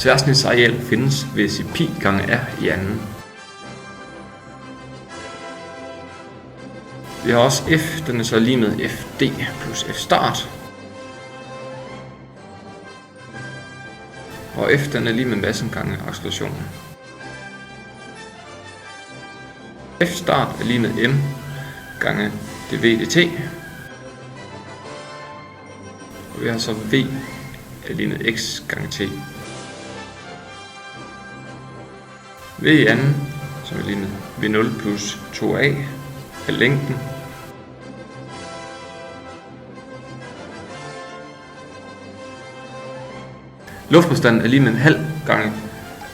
Tværsnitsareal findes ved at sige pi gange r i anden. Vi har også f, den er så lige med fd plus f start. Og f, den er lige med massen gange accelerationen. F start er lige med m gange dv dt. Og vi har så v er lige med x gange t. V i anden, som er lige med v0 plus 2a, er længden. Luftmodstanden er lige med en halv gange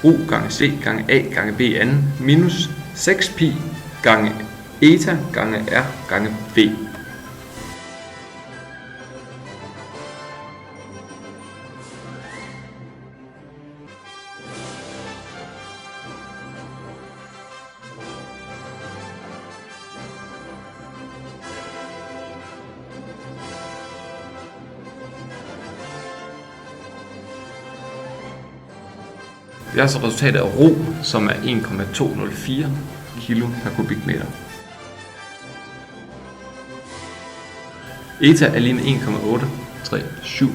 u gange c gange a gange b i anden minus 6pi gange eta gange r gange v. Det er altså resultatet af rho, som er 1,204 kg per kubikmeter. Eta er lige med 1,837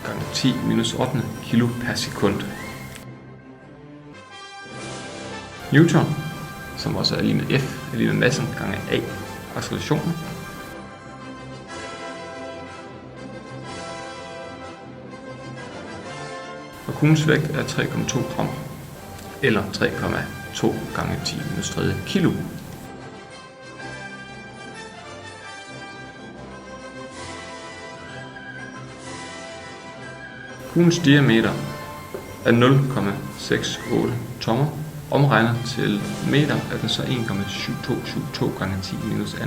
gange 10 minus 8 kg per sekund. Newton, som også er lige med F, er lige med massen gange A, accelerationen. Og kuglens vægt er 3,2 gram, eller 3,2 gange 10 minus 3 kilo. Kuglens diameter er 0,68 tommer. Omregnet til meter er den så 1,7272 gange 10 minus 2.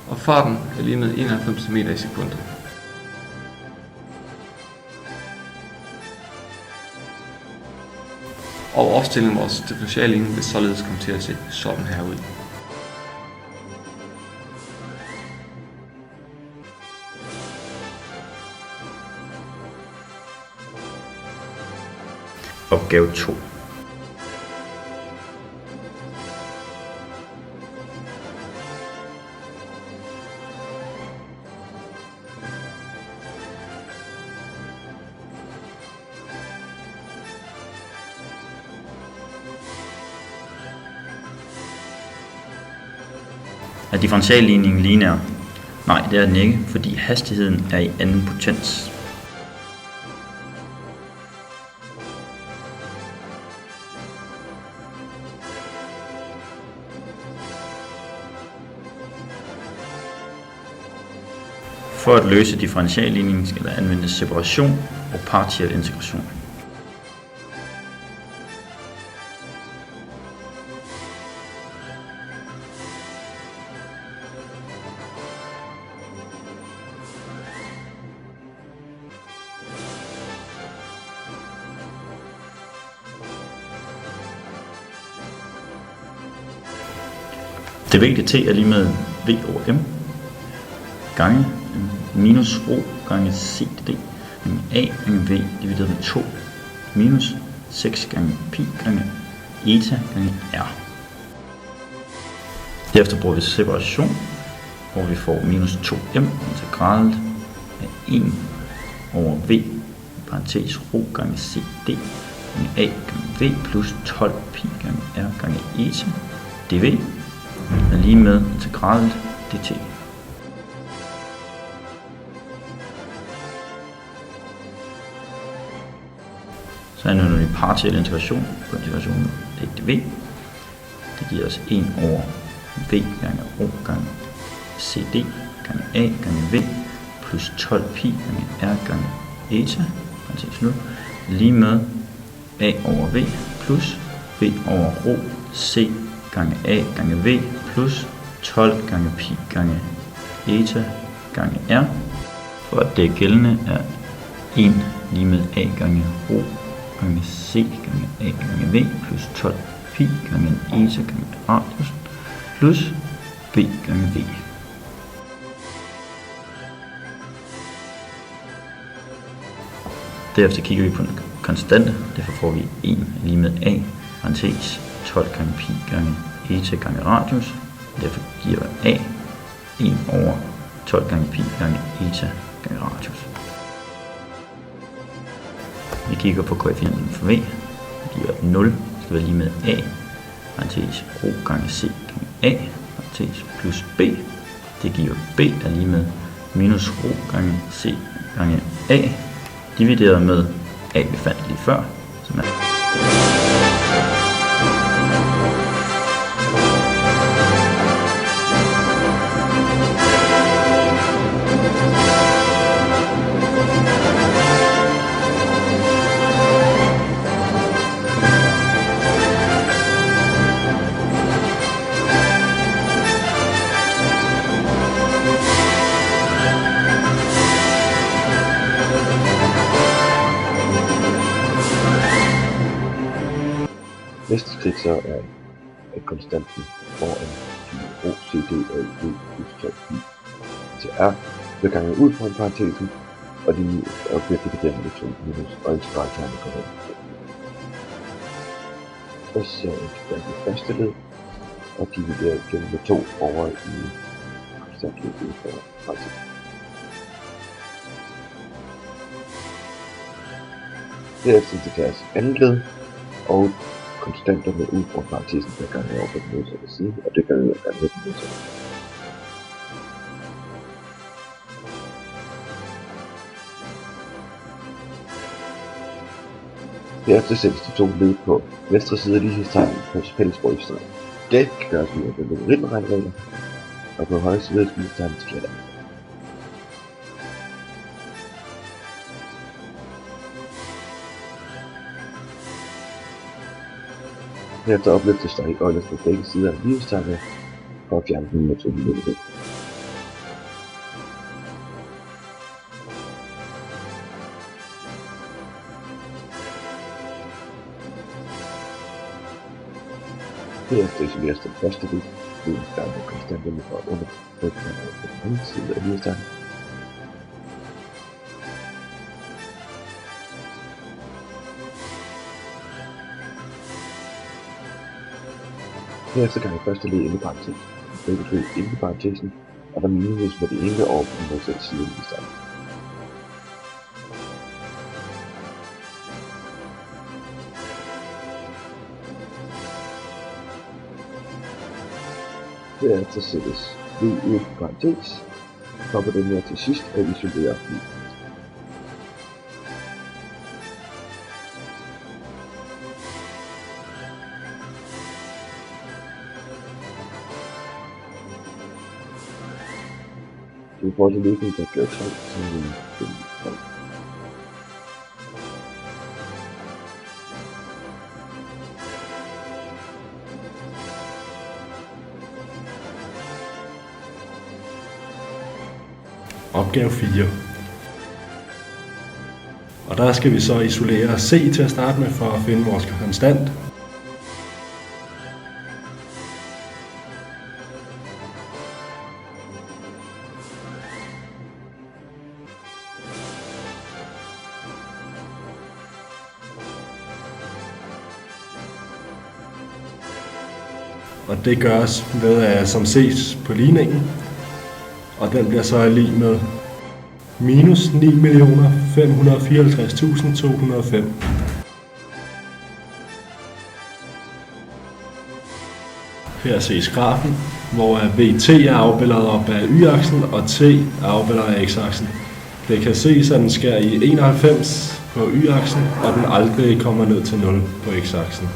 Og farten er lige med 91 meter i sekundet. Og opstillingen af vores differentialligning vil således komme til at se sådan her ud. Opgave 2. Er differentialligningen lineær? Nej, det er den ikke, fordi hastigheden er i anden potens. For at løse differentialligningen skal der anvendes separation og partiel integration. dv dt er lige med v over m gange minus rho gange c dt gange a gange v divideret med 2 minus 6 gange pi gange eta gange r. Derefter bruger vi separation, hvor vi får minus 2m integralet af 1 over v parentes rho gange c d gange a gange v plus 12 pi gange r gange eta dv er lige med integralet dt. Så anvender vi partiel integration på integrationen af dv. Det giver os 1 over v gange rho gange cd gange a gange v plus 12 pi gange r gange eta parentes 0 lige med a over v plus v over rho c gange a gange v plus 12 gange pi gange eta gange r. For at det er gældende er 1 lige med a gange rho gange c gange a gange v plus 12 pi gange eta gange radius plus v gange v. Derefter kigger vi på en konstante, derfor får vi 1 er lige med a, parentes 12 gange pi gange eta gange radius, derfor giver a 1 over 12 gange pi gange eta gange radius. Vi kigger på koefficienten for v, det giver 0, skal være lige med a, parentes ro gange c gange a, parentes plus b, det giver b er lige med minus ro gange c gange a, divideret med a, vi fandt lige før, som er Næste skridt så er, at konstanten foran pi rho cd af v plus 12 pi til r bliver ganget ud fra en parentesen, og bliver divideret med 2 minus, og en stregkerne går ind. Og så er det første led, og dividerer igen med 2 over i konstanten ud fra parentesen. Derefter integreres andet led, og konstanterne ud fra parentesen bliver ganget over på den modsatte side, og det ganget over på den modsatte side. Derefter sættes de to led på venstre side af lighedstegnet på fælles brøkstreg. Det kan gøres ved at bruge logaritmeregler, og på højre side af lighedstegnet skætter. Herefter opløftes der i Eulers på begge sider af lighedstegnet for at fjerne den naturlige mulighed. Herefter isoleres den første del, ved at fjerne konstanterne fra underbrygningen på den anden side af lighedstegnet. Herefter ganger første led inde i parentesen, begge led inde i parentesen, og der minus med det ene over på den modsatte side af lighedstegnet. Derefter sættes v ud i parentes, og kommer det med til sidst at isolere v. Det er i forhold til løsningen, der gør 3, som vi finder 3. Opgave 4. Og der skal vi så isolere C til at starte med for at finde vores konstant. Og det gøres ved at som ses på ligningen. Og den bliver så lig med minus 9.554.205. Her ses grafen, hvor VT er afbildet op af y-aksen, og T er afbildet af x-aksen. Det kan ses, at den skærer i 91 på y-aksen, og den aldrig kommer ned til 0 på x-aksen.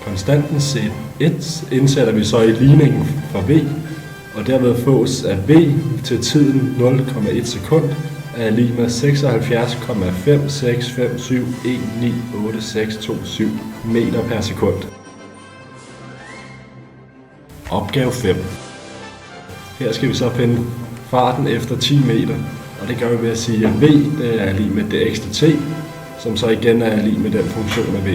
Konstanten C1 indsætter vi så i ligningen for V, og derved fås at V til tiden 0,1 sekund er lig med 76,5657198627 meter per sekund. Opgave 5. Her skal vi så finde farten efter 10 meter, Og det gør vi ved at sige, at v det er lig med dx til t, som så igen er lig med den funktion af v.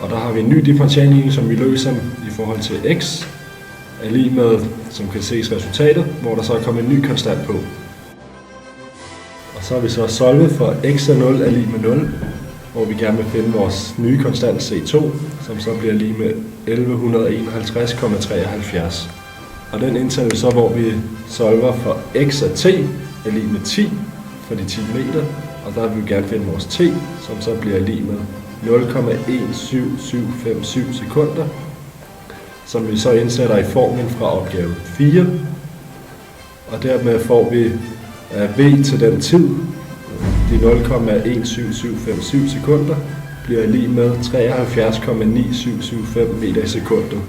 Og der har vi en ny differentialligning, som vi løser i forhold til x, er lig med, som kan ses resultatet, hvor der så er kommet en ny konstant på. Og så har vi så solvet for x af 0 er lig med 0, hvor vi gerne vil finde vores nye konstant C2, som så bliver lig med 1151,73. Og den indtager vi så, hvor vi solver for x af t er lig med 10 for de 10 meter, og der vil vi gerne finde vores t, som så bliver lig med 0,17757 sekunder, som vi så indsætter i formlen fra opgave 4. Og dermed får vi v til den tid, de 0,17757 sekunder, bliver lig med 73,9775 meter i sekundet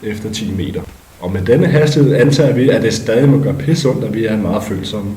efter 10 meter. Og med denne hastighed antager vi, at det stadig må gøre pisse ondt, at vi er meget følsomme.